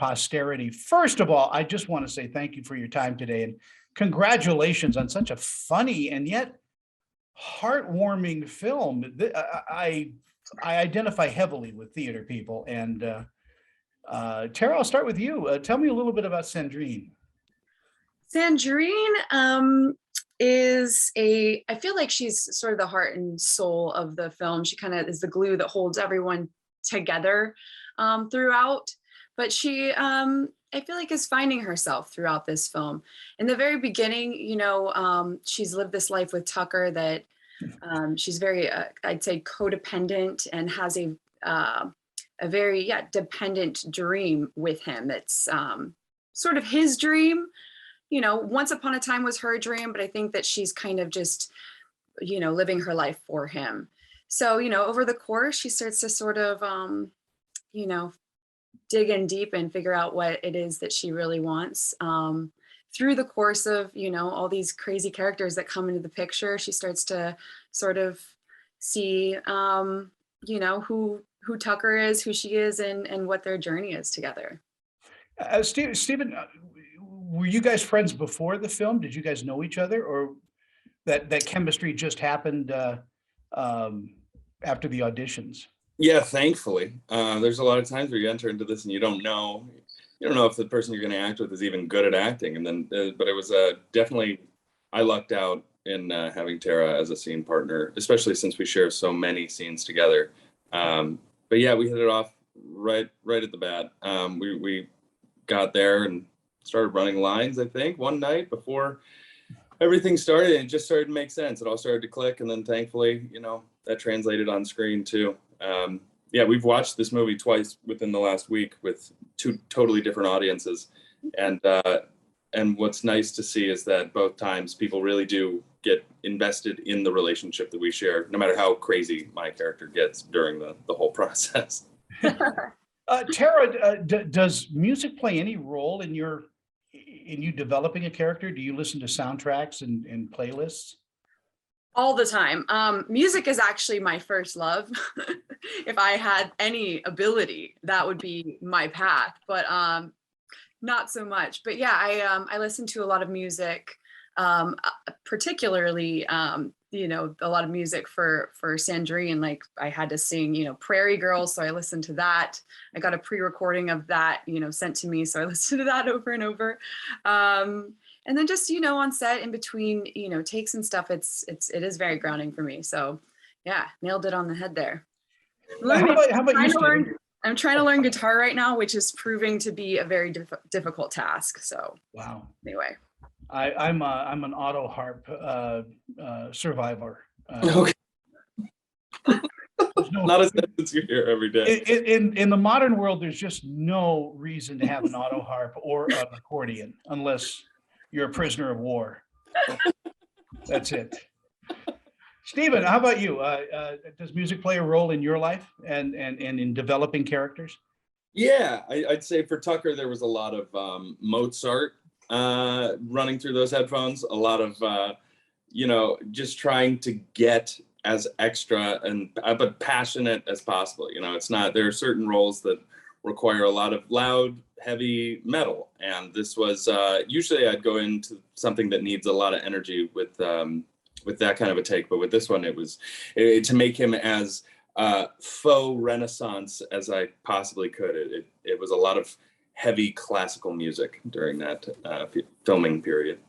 posterity. First of all, I just want to say thank you for your time today and congratulations on such a funny and yet heartwarming film. I identify heavily with theater people. And Tara, I'll start with you. Tell me a little bit about Sandrine. Sandrine I feel like she's sort of the heart and soul of the film. She kind of is the glue that holds everyone together throughout. But she, I feel like, is finding herself throughout this film. In the very beginning, she's lived this life with Tucker that she's very, I'd say, codependent and has a very, dependent dream with him. That's sort of his dream. Once upon a time was her dream, but I think that she's kind of just, living her life for him. So, over the course, she starts to sort of, dig in deep and figure out what it is that she really wants. Through the course of, all these crazy characters that come into the picture, she starts to sort of see, who Tucker is, who she is, and what their journey is together. Stephen, were you guys friends before the film? Did you guys know each other, or that chemistry just happened after the auditions? Yeah, thankfully. There's a lot of times where you enter into this and you don't know if the person you're going to act with is even good at acting. And then, but it was definitely, I lucked out in having Tara as a scene partner, especially since we share so many scenes together. But yeah, we hit it off right at the bat. We got there and started running lines, I think, one night before everything started, and it just started to make sense. It all started to click, and then thankfully, that translated on screen too. Yeah, we've watched this movie twice within the last week with two totally different audiences, and what's nice to see is that both times people really do get invested in the relationship that we share, no matter how crazy my character gets during the whole process. Tara, does music play any role in you developing a character? Do you listen to soundtracks and playlists? All the time. Music is actually my first love. If I had any ability, that would be my path, but not so much. But yeah, I listen to a lot of music, particularly a lot of music for Sandrine. Like, I had to sing Prairie Girls, so I listened to that. I got a pre-recording of that sent to me, so I listened to that over and over. And then just on set in between takes and stuff, it is very grounding for me. So yeah, nailed it on the head there. How about you, Stephen? I'm trying to learn guitar right now, which is proving to be a very difficult task. So wow. Anyway, I'm an auto harp survivor. Okay. Not a sentence you hear every day. In the modern world, there's just no reason to have an auto harp or an accordion unless you're a prisoner of war. That's it. Stephen, how about you? Does music play a role in your life and in developing characters? Yeah, I'd say for Tucker, there was a lot of Mozart running through those headphones. A lot of, just trying to get as extra and but passionate as possible. It's not, there are certain roles that require a lot of loud, heavy metal. And this was, usually I'd go into something that needs a lot of energy with that kind of a take. But with this one, it was to make him as faux Renaissance as I possibly could. It was a lot of heavy classical music during that filming period.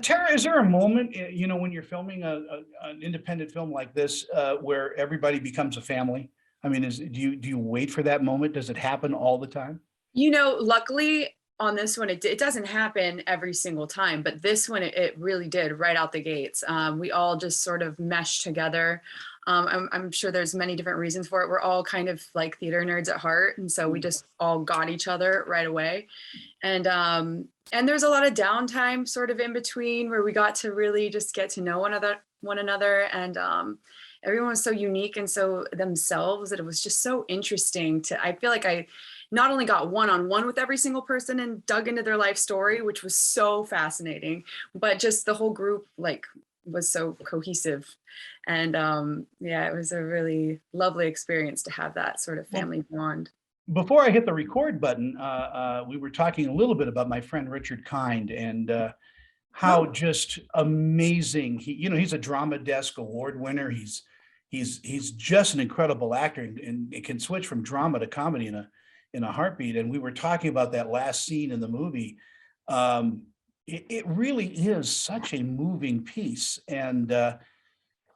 Tara, is there a moment, when you're filming an independent film like this, where everybody becomes a family? I mean, do you wait for that moment? Does it happen all the time? Luckily on this one, it doesn't happen every single time, but this one, it really did right out the gates. We all just sort of meshed together. I'm sure there's many different reasons for it. We're all kind of like theater nerds at heart. And so we just all got each other right away. And there's a lot of downtime sort of in between where we got to really just get to know one another. And everyone was so unique and so themselves that it was just so interesting I feel like I not only got one-on-one with every single person and dug into their life story, which was so fascinating, but just the whole group was so cohesive. And it was a really lovely experience to have that sort of family bond. before I hit the record button, we were talking a little bit about my friend Richard Kind and how just amazing he's a Drama Desk Award winner. He's just an incredible actor, and it can switch from drama to comedy in a heartbeat. And we were talking about that last scene in the movie. It really is such a moving piece, and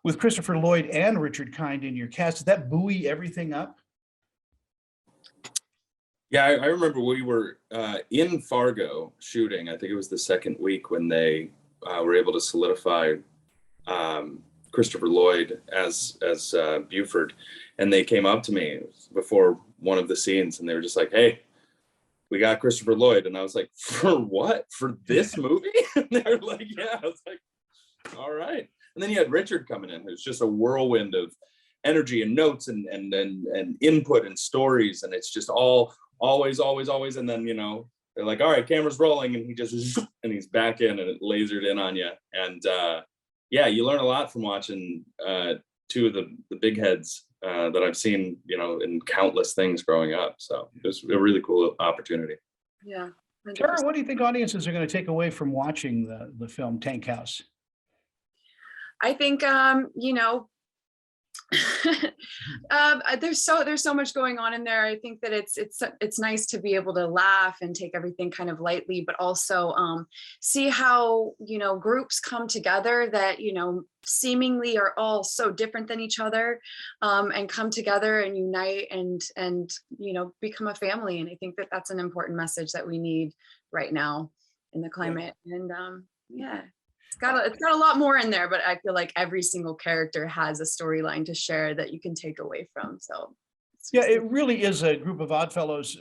with Christopher Lloyd and Richard Kind in your cast, did that buoy everything up? Yeah, I remember we were in Fargo shooting. I think it was the second week when they were able to solidify Christopher Lloyd as Buford, and they came up to me before one of the scenes, and they were just like, "Hey, we got Christopher Lloyd," and I was like, "For what? For this movie?" And they were like, "Yeah." I was like, "All right." And then you had Richard coming in, who's just a whirlwind of energy and notes and input and stories, and it's just all always. And then they're like, "All right, camera's rolling," and he just and he's back in, and it lasered in on you. And yeah, you learn a lot from watching two of the big heads that I've seen, in countless things growing up. So it was a really cool opportunity. Yeah. Tara, what do you think audiences are going to take away from watching the film Tankhouse? I think there's so much going on in there. I think that it's nice to be able to laugh and take everything kind of lightly, but also see how groups come together that seemingly are all so different than each other, and come together and unite and become a family. And I think that that's an important message that we need right now in the climate. And yeah. It's got a lot more in there, but I feel like every single character has a storyline to share that you can take away from. So yeah, it really is a group of oddfellows,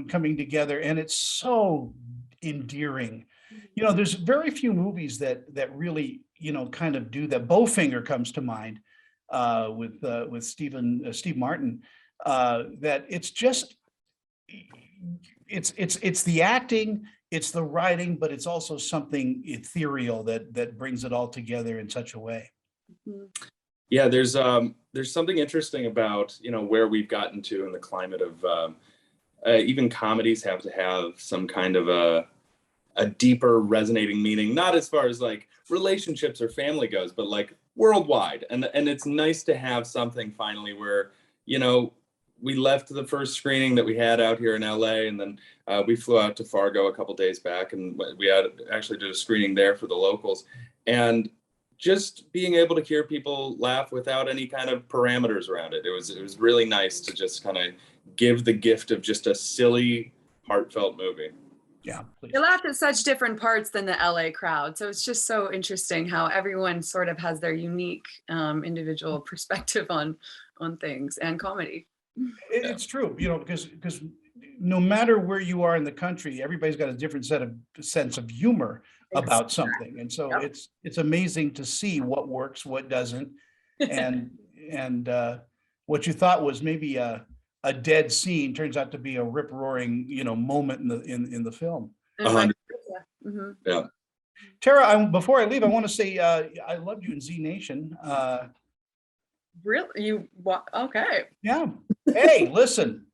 coming together, and it's so endearing. There's very few movies that really, kind of do that. Bowfinger comes to mind with Steve Martin. That it's just it's the acting. It's the writing, but it's also something ethereal that brings it all together in such a way. Yeah, there's something interesting about where we've gotten to in the climate of even comedies have to have some kind of a deeper resonating meaning, not as far as like relationships or family goes, but like worldwide. And it's nice to have something finally where we left the first screening that we had out here in LA, and then we flew out to Fargo a couple days back, and we actually did a screening there for the locals. And just being able to hear people laugh without any kind of parameters around it. It was really nice to just kind of give the gift of just a silly, heartfelt movie. Yeah. Please. They laughed at such different parts than the LA crowd. So it's just so interesting how everyone sort of has their unique individual perspective on things and comedy. It's true, because no matter where you are in the country, everybody's got a different sense of humor about something, and so it's amazing to see what works, what doesn't, and what you thought was maybe a dead scene turns out to be a rip roaring moment in the film. 100%. Yeah. Tara, before I leave, I want to say I loved you in Z Nation. Really? Okay. Yeah. Hey, listen,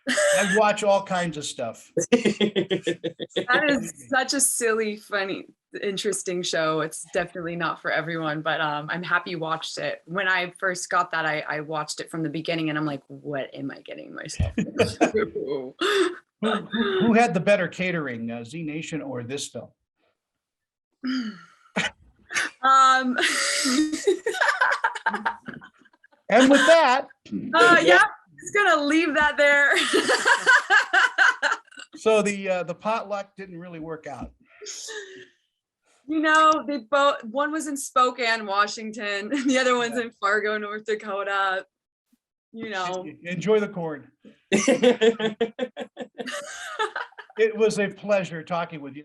I watch all kinds of stuff. That is such a silly, funny, interesting show. It's definitely not for everyone, but I'm happy you watched it. When I first got that, I watched it from the beginning, and I'm like, what am I getting myself into? Who had the better catering, Z Nation or this film? And with that, yeah, just gonna leave that there. So the potluck didn't really work out. They both, one was in Spokane, Washington, and the other one's in Fargo, North Dakota. Enjoy the corn. It was a pleasure talking with you.